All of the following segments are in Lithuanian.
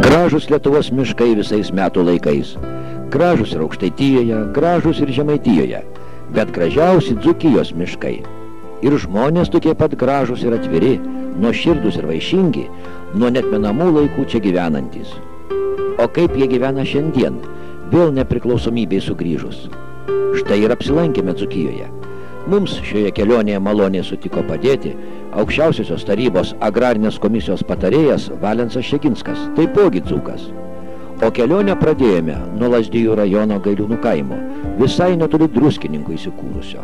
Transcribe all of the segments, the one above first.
Gražus Lietuvos miškai visais metų laikais. Gražus ir Aukštaitijoje, gražus ir Žemaitijoje, bet gražiausi Dzūkijos miškai. Ir žmonės tokie pat gražus ir atviri, nuoširdūs ir vaišingi, nuo netmenamų laikų čia gyvenantys. O kaip jie gyvena šiandien, vėl nepriklausomybei sugrįžus. Štai ir apsilankėme Dzūkijoje. Mums šioje kelionėje maloniai sutiko padėti Aukščiausiosios tarybos agrarinės komisijos patarėjas Valensas Šeginskas, taipogi dzūkas. O kelionę pradėjome nuo Lazdijų rajono Gailiūnų kaimo, visai netoli Druskininkų įsikūrusio.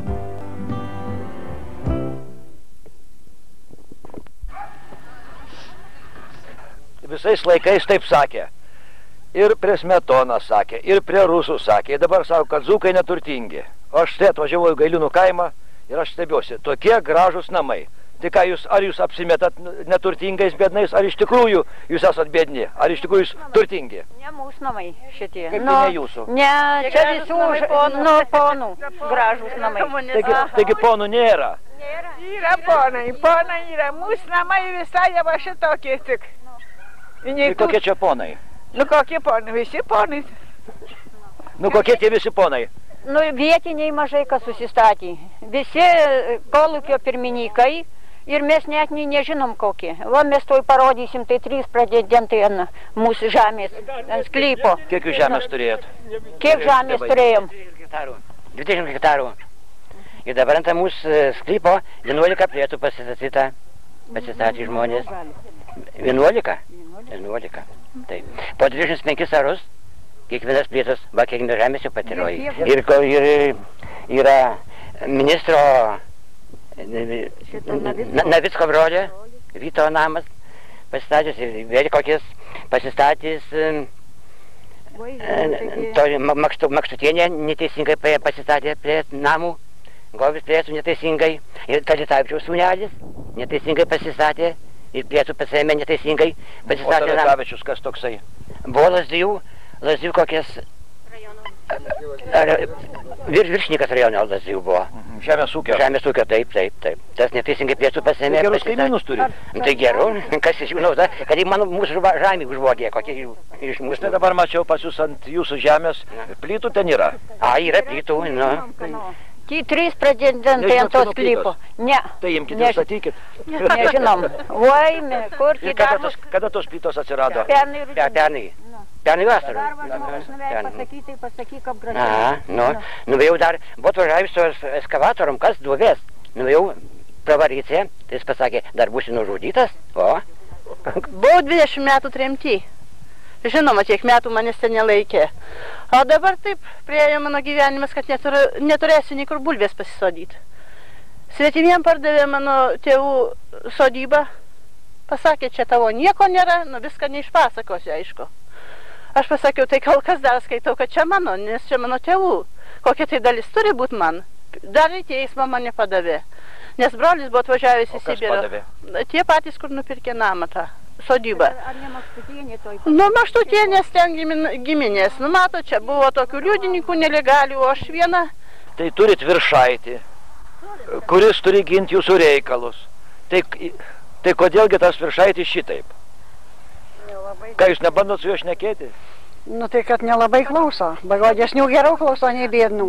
Visais laikais taip sakė. Ir prie Smetoną sakė, ir prie Rusų sakė. Ir dabar sako, kad dzūkai neturtingi. O aš štai atvažiavau į Gailiūnų kaimą ir aš stebiuosi. Tokie gražus namai. Tai ką jūs, ar jūs apsimetat neturtingais bėdnais, ar iš tikrųjų jūs esat bėdni, ar iš tikrųjų jūs turtingi? Ne mūsų namai šitie. Kaip tai ne jūsų? Ne, čia visų ponų gražus namai. Taigi ponų nėra. Yra ponai yra, mūsų namai visai va šitokie tik. Tai kokie čia ponai? Nu kokie ponai, visi ponai. Nu kokie tie visi ponai? Nu vietiniai mažai kas susistatė. Visi kolūkio pirmininkai. Ir mes net nežinom kokie. Va, mes toj parodysim, tai 3 pretendentai ant mūsų žemės, ant sklypo. Kiek jūs žemės turėjot? Kiek žemės turėjom? 20 hektarų. Ir dabar ant mūsų sklypo 11 plėtų pasistatė žmonės. 11? 11. Taip. Po 25 arus kiekvienas plėtos, va, kiekvienas žemės jau patiroja. Ir yra ministro Navicko brolio, Vyto namas pasistatęs ir vėl kokias pasistatys Makštutienė neteisingai pasistatė prie namų, Govis plėtų neteisingai, ir Talitavičiaus sūnelis neteisingai pasistatė ir plėtų pasiėmė neteisingai pasistatė namą. O Talitavičius kas toksai? Buvo Lazdijų kokias viršininkas rajono Lazdijų buvo. Žemės ūkio? Žemės ūkio, taip. Tas neteisingai plėtų pasiėmė. Gerus kaimynus turi? Tai geru, kas iš jų nauda, kad mūsų žemė užvogė, kokie iš mūsų. Štai dabar mačiau pas jūs ant jūsų žemės, plytų ten yra? Yra plytų, nu. Tai 3 pretendentai ant to sklypo. Ne. Tai imkite ir statykit. Nežinom. Oi, kur tai darbus. Kada tos plytos atsirado? Pernai. Pernai vasarą. Pasakyk, kaip gražiai. Nuvėjau dar, buvo atvažiavus su eskavatorium, kas duobės. Nuvėjau pravaryciją, tai jis pasakė, dar būsi nužudytas, o? Buvau 20 metų tremty. Žinoma, tiek metų manęs ten nelaikė. O dabar taip priėjo mano gyvenimas, kad neturėsiu nei kur bulvės pasisodyti. Svetimiem pardavė mano tėvų sodybą. Pasakė, čia tavo nieko nėra, nu viską neišpasakosiu, aišku. Aš pasakiau, tai kol kas dar skaitau, kad čia mano, nes čia mano tėvų. Kokia tai dalis turi būti man. Dar į teismą mane padavė. Nes brolis buvo atvažiavęs į Sibirą. Tie patys, kur nupirkė namą tą sodybą. Ar ne Makštutienė toj? Nu, Makštutienės ten giminės. Nu, mato, čia buvo tokių liudininkų nelegalių, o aš viena. Tai turit viršaitį, kuris turi ginti jūsų reikalus. Tai kodėlgi tas viršaitis šitaip? Ką jūs nebandot su juo šnekėti? Nu tai kad nelabai klauso, bagodėsnių geriau klauso nei bėdnų.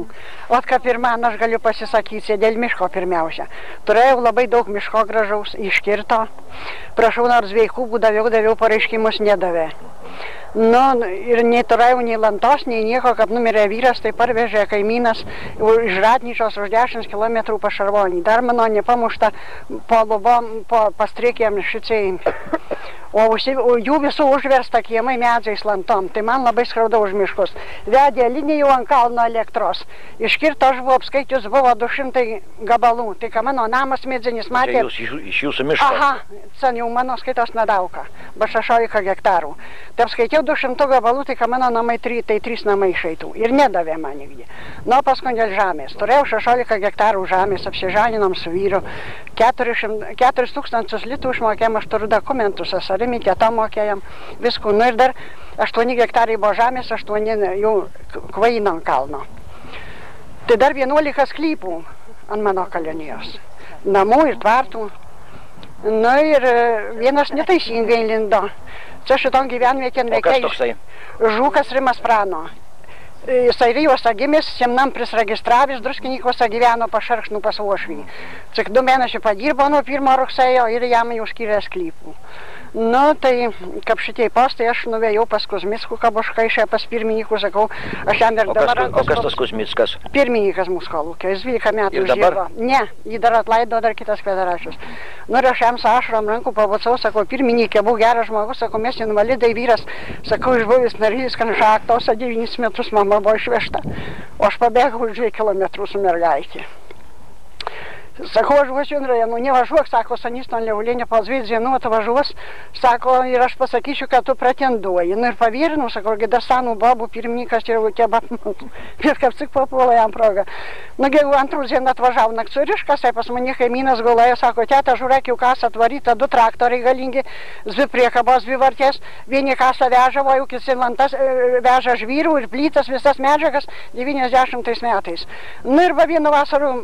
Ot kaip ir man aš galiu pasisakyti dėl miško pirmiausia. Turėjau labai daug miško gražaus, iškirto. Prašau, nors veikų daviau pareiškimus nedavė. Nu ir nei turėjau nei lantos, nei nieko, kad numirė vyras, tai parvežė kaimynas iš Ratnyčios už 10 km pašarvonį. Dar mano nepamušta po lubom, po pastrikėm šiciai O jų visų užversta kiemai medžiais lantom. Tai man labai skauda už miškus. Vedė linijų ant kalno elektros. Iškirto aš buvau apskaičius, buvo 200 gabalų. Tai ką mano namas medžinis matė. Čia iš jūsų miško? Aha, sen jau mano skaitos nedauka. Ba 16 hektarų. Tai apskaičiau 200 gabalų, tai ką mano namai, tai 3 namai išeitų. Ir nedavė man nigdį. Nu, paskui dėl žemės. Turėjau 16 hektarų žemės, apsižaninom su vyru. 4000 litų išmokėm, aš turiu dokumentus, asarimi, kietą mokėjom, viskų. Nu ir dar 8 hektarai buvo žemės, 8 jau kvaino ant kalno. Tai dar 11 sklypų ant mano kalionijos. Namų ir tvartų. Nu ir vienas neteisingai lindo. Čia šitom gyvenvietėn reikia. O kas toksai? Žukas Rimas Prano. Jisai Rijuose gimęs, Semnam prisregistravis, Druskinykuose gyveno pašarkšnų pas Uošvį. Tik 2 mėnesių padirbo nuo 1 rugsėjo ir jam jau skyrė sklypų. Nu, tai kaip šitie postai, aš nuvėjau pas Kuzmickų Kabuškaišę, pas pirmininkų, sakau, aš jam ir dabar... O kas tas Kuzmickas? Pirmininkas mūsų kolūkio, jis 12 metų uždirbo. Ne, jį dar atleido, dar kitas federačius. Nu, ir aš jam su ašarom rankų pabacau, sakau, pirmininkė, buvo geras žmogus, sakau, mes invalidai vyras, sakau, išbuvęs narys, kad šaktose 9 metus mama buvo išvežta, o aš pabėgau 2 kilometrų su mergaitė. Sakau, aš važiuoju, nu nevažiuok, sako, Saniston Leulinė, po 2 dienų atvažiuos, sako, ir aš pasakysiu, kad tu pretenduoji. Nu ir pavirinu, sakau, dar senų babų pirmininkas ir kebab, bet kaip tik papuola jam progą. Nu, jeigu 2 dieną atvažiavo Naktsuriškas, tai pas mane kaimynas gulėjo, sako, teta, žiūrėk, jau kasą atvaryta, 2 traktoriai galingi, 2 priekabos, 2 vartės, vieni kasą veža, o jau kits lantas veža žvyrų ir plytas, visas medžiagas 90 metais. Nu ir va vienu vasaru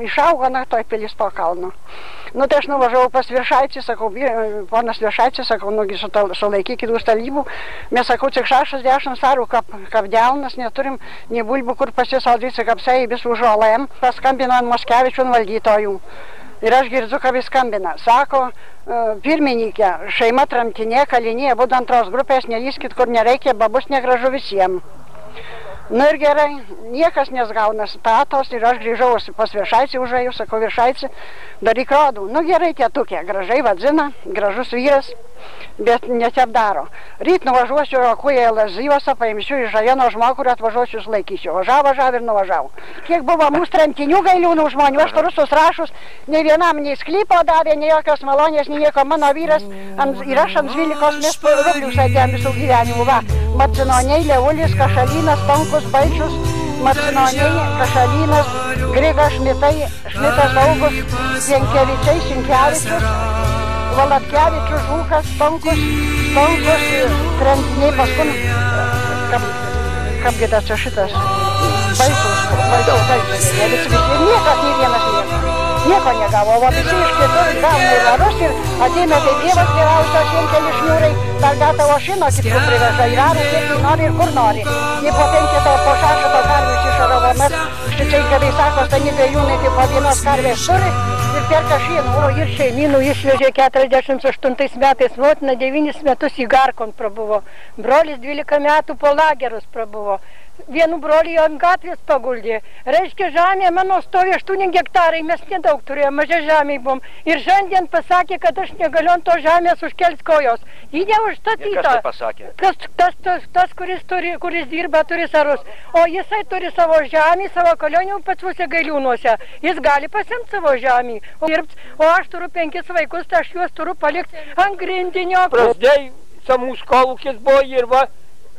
išaugo, toj pilis po kalno. Nu, tai aš nuvažiavau pas Viršaitį, sakau, ponas Viršaitis, sakau, nugi sulaikykit už talybų. Mes, sakau, tik 60 sarų kap delnas, neturim nei bulbų, kur pasisaldyti, kapsai visų žolėm. Paskambino ant Moskevičių valdytojų. Ir aš girdžiu, kad jis skambina. Sako, pirmininkė, šeima tremtinė, kalinė, būtų 2 grupės, nelyskit, kur nereikia, babus negražu visiems. Nu ir gerai, niekas nesgauna statos ir aš grįžau pas Viršaitį užėjus, sakau, Viršaitį, daryk rodų. Nu gerai, tėtukė, gražiai vadzina, gražus vyras, bet netep daro. Ryt nuvažiuosiu Rokuoje Lazijuose, paimsiu iš rajono žmogų ir atvažiuosiu išlaikysiu. Važiavo ir nuvažiavo. Kiek buvo mūsų tremtinių gailiūnų žmonių, aš turiu susrašus, nei vienam nei sklypo davė, nei jokios malonės, nei nieko. Mano vyras ir aš ant 12 rublių sėdėjom visų gyvenimų. Va, Marcinoniai, Leulis, Kašalynas, Tonkus, Baičius, Marcinoniai, Kašalynas, Grigas, Šmitas Augus, Jankevičiai, Sinkevičius, Valatkevičius, Žukas, Tonkus, tremtiniai, paskui, kaip gitas čia šitas, Baičius, ir niekas, nei vienas nieko. Nieko negavo, o visi iš kitur gauna į varus ir ateina tai Dievas geriausias, jiem keli šniūrai, dar gatavo šino kitų priveža į varus, kiek nori ir kur nori. Jie po 5 po 6 karvius išaravo, mes šičiai gerai sako, stani gailiūnai, tai po 1 karvės turi ir perka šinų. O ir šeimynų išvežė 48 metais, motina 9 metus į Garkon prabuvo, brolis 12 metų po lagerus prabuvo. Vienu brolį ant gatvės paguldė. Reiškia, žemė mano stovi 8 hektarai, mes nedaug turėjome, mažai žemė buvom. Ir šiandien pasakė, kad aš negaliu ant to žemės užkelti kojos. Ji neužstatyta. Ir kas tai pasakė? Tas kuris dirba, turi sarus. O jisai turi savo žemį, savo kalionių pačiuose gailiūnuose. Jis gali pasimti savo žemį. O aš turiu 5 vaikus, tai aš juos turiu palikti ant grindinio. Prasidėjai, mūsų kolūkis buvo ir va,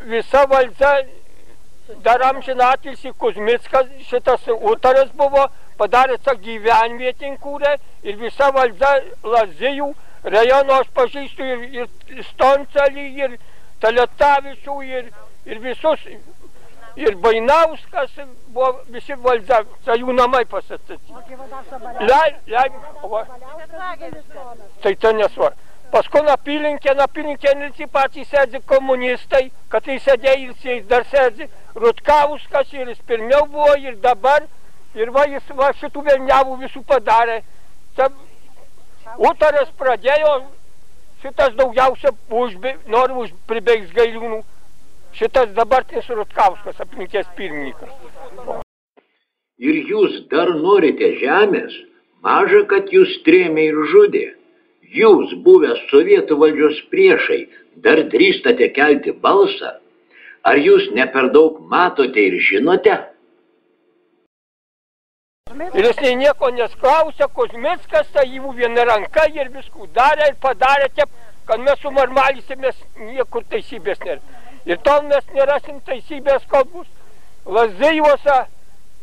visa valdžia. Dar amžinatilsį Kuzmickas, šitas utaras buvo, padarė tą gyvenvietin kūrę ir visa valdžia Lazijų rajono aš pažįstu ir Stoncelį, ir Taletavičių, ir visus, ir Bainauskas buvo visi valdžia, tai jų namai pasistatyti. Tai tai nesvar. Paskui apylinkė patys sėdzi komunistai, kad tai sėdė ir dar sėdzi Rutkauskas ir jis pirmiau buvo ir dabar, ir va jis va šitų velniavų visų padarė. Utaras pradėjo, šitas daugiausia nori pribėgs gailiūnų, šitas dabartinis Rutkauskas, aplinkės pirmininkas. Ir jūs dar norite žemės, maža, kad jūs trėmė ir žudė. jūs, buvęs sovietų valdžios priešai, dar drįstate kelti balsą? Ar jūs ne per daug matote ir žinote? Ir jis nieko nesklausė, Kuzmickas, tai jų viena ranka ir viskų darė ir padarė taip, kad mes sumarmalysimės niekur taisybės nėra. Ir tol mes nerasim taisybės, kol bus Lazdijuose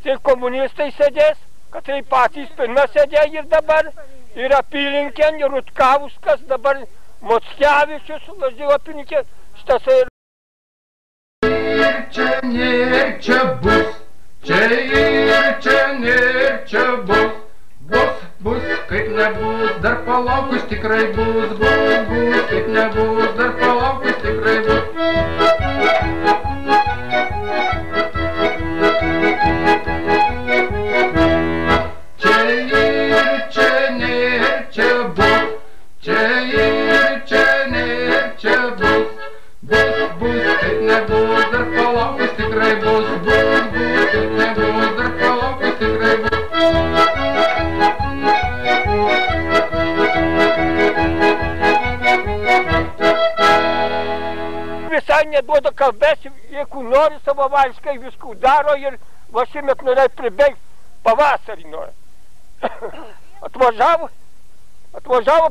tai komunistai sėdės, kad tai patys pirmą sėdė ir dabar, ir apylinkėn, ir Rutkauskas, dabar Mockevičius, Lazdijo apylinkė, šitas ir... Čia nėr, čia bus, čia ir čia nėr, čia bus, kaip nebus, dar palaukus tikrai bus, kaip nebus, dar palaukus tikrai bus. Čia ir čia nėr, čia bus, čia ir čia nėr, čia bus, kaip nebus, dar palaukus tikrai bus, kaip nebus, dar palaukus tikrai bus. Visai neduoda kalbės, jeigu nori savavališkai viskų daro ir va šiemet norėjo pribaigti pavasarį nori. Atvažiavo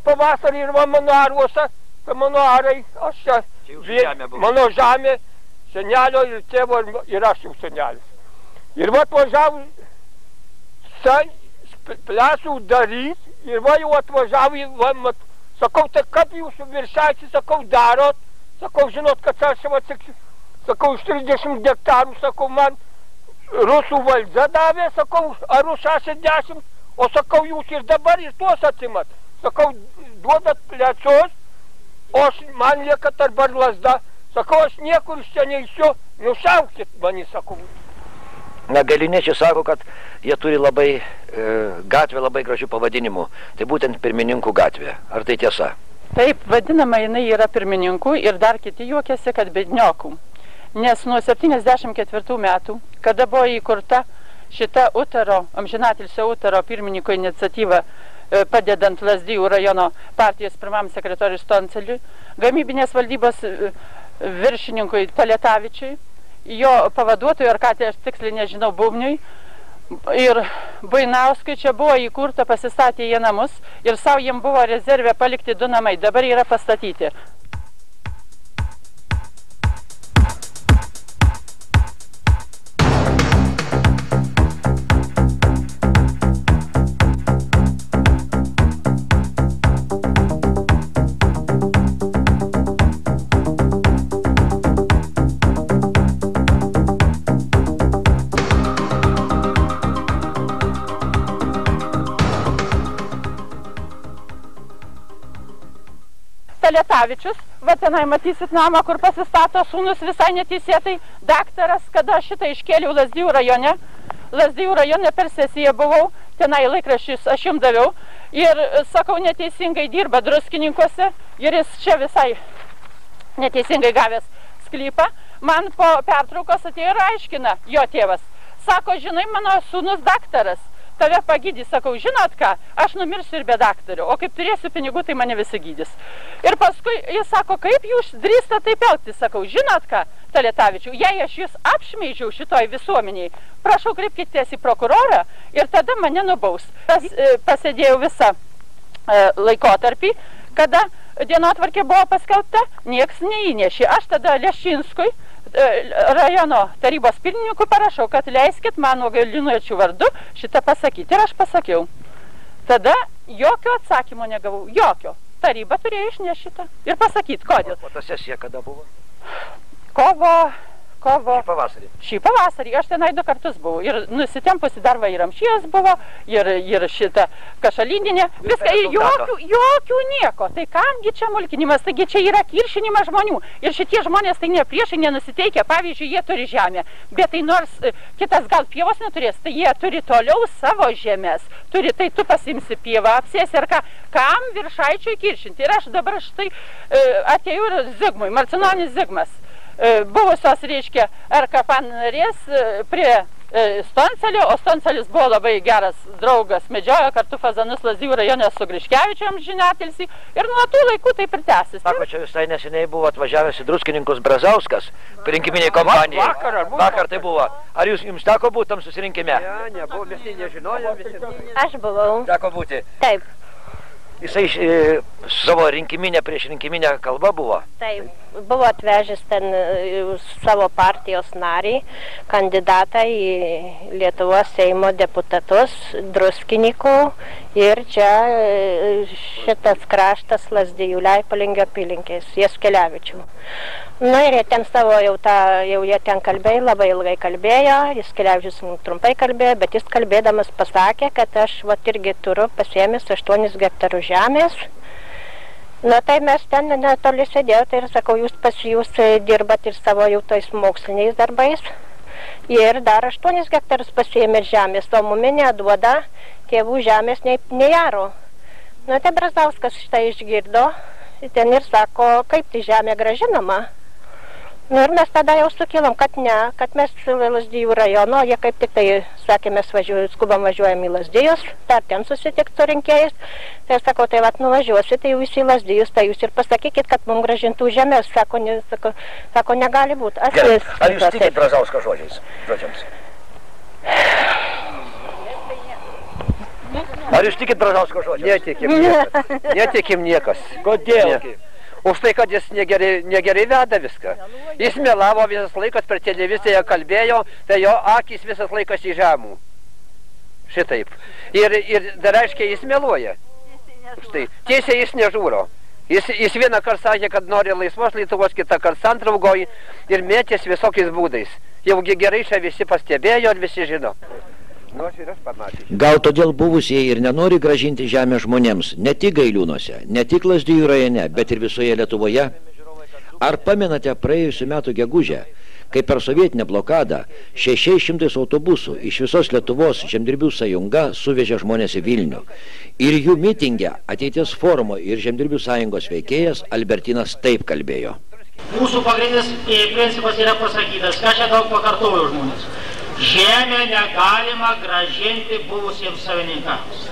pavasarį ir va mano aruose, tai mano arai, aš čia, mano žemė, senelio ir tėvo ir aš jau senelis. Ir va atvažiavo plesų daryti ir va jau atvažiavo, sakau, tai kaip jūsų viršaičiai, sakau, darot? Sakau, žinot, kad aš jau atsakysiu, sakau, iš 30 hektarų, sakau, man rusų valdžia davė, sakau, ar už 60, o sakau, jūs ir dabar ir tuos atimat. Sakau, duodat plečios, o man lieka tarp lasda. Sakau, aš niekur iš čia neįsiu, nušaukit mani, sakau. Na, Galiniečiai sako, kad jie turi labai gatvę labai gražių pavadinimų. Tai būtent Pirmininkų gatvė. Ar tai tiesa? Taip, vadinama jinai yra Pirmininkų ir dar kiti juokiasi, kad Bedniokų. Nes nuo 74 metų, kada buvo įkurta šita Utaro, amžinatilsio Utaro pirmininko iniciatyva, padedant Lazdijų rajono partijos pirmam sekretoriui Stonceliui, gamybinės valdybos viršininkui Taletavičiui, jo pavaduotojui, ar ką tai aš tiksliai nežinau, Bubniui, ir Buinauskui čia buvo įkurta, pasistatė jie namus ir savo jiem buvo rezervė palikti 2 namai, dabar yra pastatyti. Taletavičius, va tenai matysit namą, kur pasistato sūnus visai neteisėtai, daktaras, kada šitą iškėliau Lazdijų rajone. Lazdijų rajone per sesiją buvau, tenai laikraščius aš jums daviau ir, sakau, neteisingai dirba druskininkuose ir jis čia visai neteisingai gavęs sklypą. Man po pertraukos atėjo ir aiškina jo tėvas. Sako, žinai, mano sūnus daktaras. Tave pagydys, sakau, žinot ką, aš numirsiu ir be daktario, o kaip turėsiu pinigų, tai mane visi gydys. Ir paskui jis sako, kaip jūs drįstate taip elgtis, sakau, žinot ką, Taletavičiau, jei aš jūs apšmeižiau šitoj visuomeniai, prašau, kreipkitės į prokurorą ir tada mane nubaus. Pasėdėjau visą laikotarpį, kada dienotvarkė buvo paskelbta, nieks neįnešė. Aš tada Leščinskui, rajono tarybos pirmininkui parašau, kad leiskit mano Galiniečių vardu šitą pasakyti. Ir aš pasakiau. Tada jokio atsakymo negavau. Jokio. Taryba turėjo išnešti šitą. Ir pasakyti, kodėl. O ta sesija kada buvo? Kovo... Šį pavasarį. Šį pavasarį. Aš tenai 2 kartus buvau. Ir nusitempusi dar va ir Amšijos buvo, ir šita Kašalyninė. Viską, ir jokių nieko. Tai kamgi čia mulkinimas, taigi čia yra kiršinimas žmonių. Ir šitie žmonės tai ne priešai nenusiteikia. Pavyzdžiui, jie turi žemę. Bet tai nors kitas gal pievos neturės, tai jie turi toliau savo žemės. Turi, tai tu pasimsi pievą, apsėsi ir ką. Kam viršaičiui kiršinti? Ir aš dabar štai atėjau ir Zigmui, Marcinonius Zigmas. Buvusios, reiškia, RKP narės prie Stoncelio, o Stoncelis buvo labai geras draugas, medžiojo kartu fazanus Lazdijų rajone su Griškevičium žiniatilsį ir nuo tų laikų taip ir tęsis. Sako, čia visai neseniai buvo atvažiavęs į Druskininkus Brazauskas, rinkiminiai kompanijai. Vakar tai buvo. Ar jums teko būti tam susirinkime? Ne, nebuvo, mes nežinojom. Aš buvau. Teko būti? Taip. Jisai savo rinkiminę, prieš rinkiminę kalbą buvo? Taip, buvo atvežęs ten savo partijos narį, kandidatą į Lietuvos Seimo deputatus, Druskininkų ir čia šitas kraštas Lazdijų Leipalingio apylinkės, Jaskelevičių. Na ir jie ten savo jau jie ten kalbėjo, labai ilgai kalbėjo, Jaskelevičius trumpai kalbėjo, bet jis kalbėdamas pasakė, kad aš irgi turiu pasiėmęs 8 hektarų žemės. Na tai mes ten netoli sėdėjau, tai ir sakau, jūs dirbat ir savo jau tais moksliniais darbais. Ir dar 8 hektarus pasiėmė žemės, o mumi neduoda tėvų žemės nei aro. Na tai Brazauskas šitą išgirdo, ten ir sako, kaip tai žemė gražinama. Nu ir mes tada jau sukilom, kad ne, kad mes Lazdijų rajono, jie kaip tik tai sakė, mes skubam važiuojam į Lazdijus, dar ten susitikti su rinkėjais. Tai sako, tai vat nuvažiuosi, tai jūs į Lazdijus, tai jūs ir pasakykit, kad mums gražintų žemės. Sako, negali būti. Gerai, ar jūs tikit Brazausko žodžiams? Ar jūs tikit Brazausko žodžiams? Netikim niekas. Kodėl? Už tai, kad jis negerai veda viską. Jis melavo visas laikas, per televiziją kalbėjo, tai jo akis visas laikas į žemų. Šitaip. Ir dar aiškiai jis meluoja. Štai, tiesiai jis nežūro. Jis vieną kartą sakė, kad nori laisvos Lietuvos, kitą kartą sandraugoji ir mėtės visokiais būdais. Jau gerai čia visi pastebėjo ir visi žino. Gal todėl buvusieji ir nenori gražinti žemę žmonėms, ne tik Gailiūnuose, ne tik Lazdijų rajone, bet ir visoje Lietuvoje? Ar pamenate praėjusių metų gegužę, kai per sovietinę blokadą 600 autobusų iš visos Lietuvos Žemdirbių sąjunga suvežė žmonės į Vilnių? Ir jų mitinge Ateities forumo ir Žemdirbių sąjungos veikėjas Albertinas taip kalbėjo. Mūsų pagrindinis principas yra pasakytas, ką čia daug pakartojo žmonės. Žemę negalima gražinti buvusiems savininkams.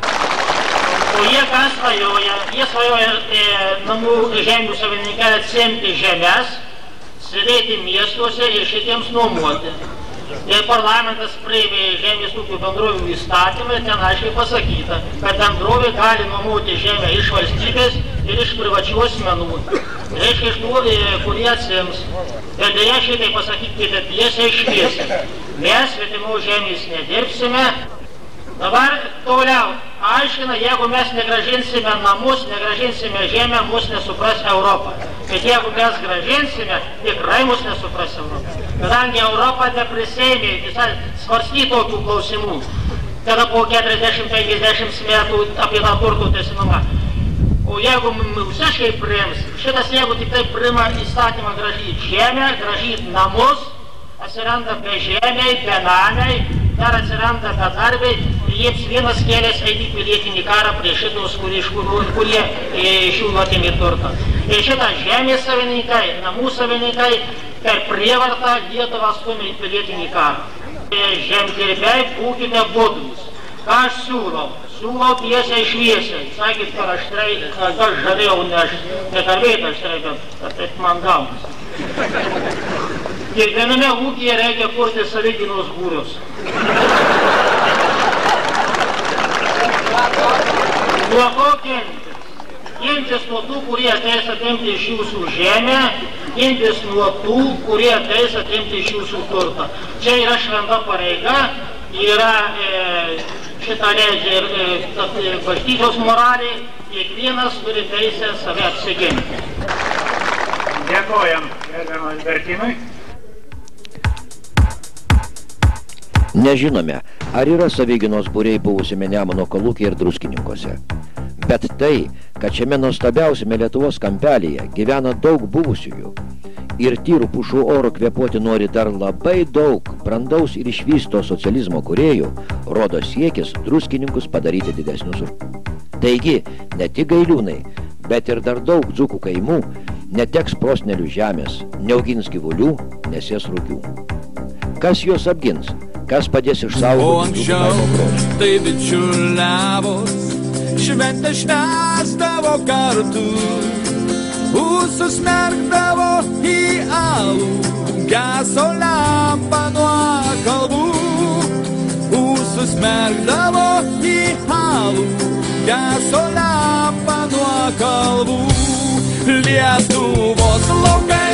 O jie ką svajoja? Jie svajoja namų žemių savininkai atsimti žemės, sėdėti miestuose ir šitiems nuomoti. Ir parlamentas priėmė žemės ūkio bendrovių įstatymą, ten aiškiai pasakyta, kad bendrovė gali nuomoti žemę iš valstybės ir iš privačių asmenų. Reiškia iš tų, kurie atsims. Ir dėja šitai pasakykite tiesiai šviesiai. Mes svetimų žemės nedirbsime. Dabar toliau aiškina, jeigu mes negražinsime namus, negražinsime žemę, mus nesupras Europą. Bet jeigu mes gražinsime, tikrai mus nesupras Europą. Kadangi Europa neprisėmė visai svarstyti tokių klausimų, kada po 40-50 metų apie tą turtų tęsinumą. O jeigu visiškai priims, šitas jeigu tik tai priima įstatymą gražyti žemę, gražyti namus, atsiranda bežemiai, benamiai, dar atsiranda bedarbiai ir jiems vienas kelias eiti pilietinį karą prieš šitus, kurie iš jų atėmė turtą. Ir šitą žemės savininkai, namų savininkai per prievartą Lietuvą stumia į pilietinį karą. Žemdirbiai, būkite budrūs. Ką aš siūlau? Siūlau tiesiai šviesiai. Sakykit, kad aš streikį, aš žadėjau, nekalbėti aš streikį, kad taip man gaunasi. Kiekviename ūkyje reikia kurti savigynos būrius. Nuo ko gintis? Gintis nuo tų, kurie ateis atimti iš jūsų žemę, gintis nuo tų, kurie ateis atimti iš jūsų turtą. Čia yra šventa pareiga, yra šitą leidžia ir bažnyčios moralė, kiekvienas turi teisę save apsiginti. Dėkojam, gerbiamam Albertinui. Nežinome, ar yra savigynos būriai buvusiame Nemuno kolūkyje ir Druskininkuose. Bet tai, kad šiame nuostabiausiame Lietuvos kampelyje gyvena daug buvusiųjų ir tyrų pušų oro kvėpuoti nori dar labai daug brandaus ir išvysto socializmo kūrėjų, rodo siekis Druskininkus padaryti didesnius. Taigi, ne tik Gailiūnai, bet ir dar daug dzūkų kaimų neteks prosnelių žemės, neaugins gyvulių, nesės rugių. Kas juos apgins? kas padės O išsaugoti dzūkų anksčiau kaimo grožį. tai bičiuliavos, šventę švęsdavo kartu, ūsus merkdavo į alų, geso lempa nuo kalbų. Ūsus merkdavo į alų, geso lempa nuo kalbų. Lietuvos laukai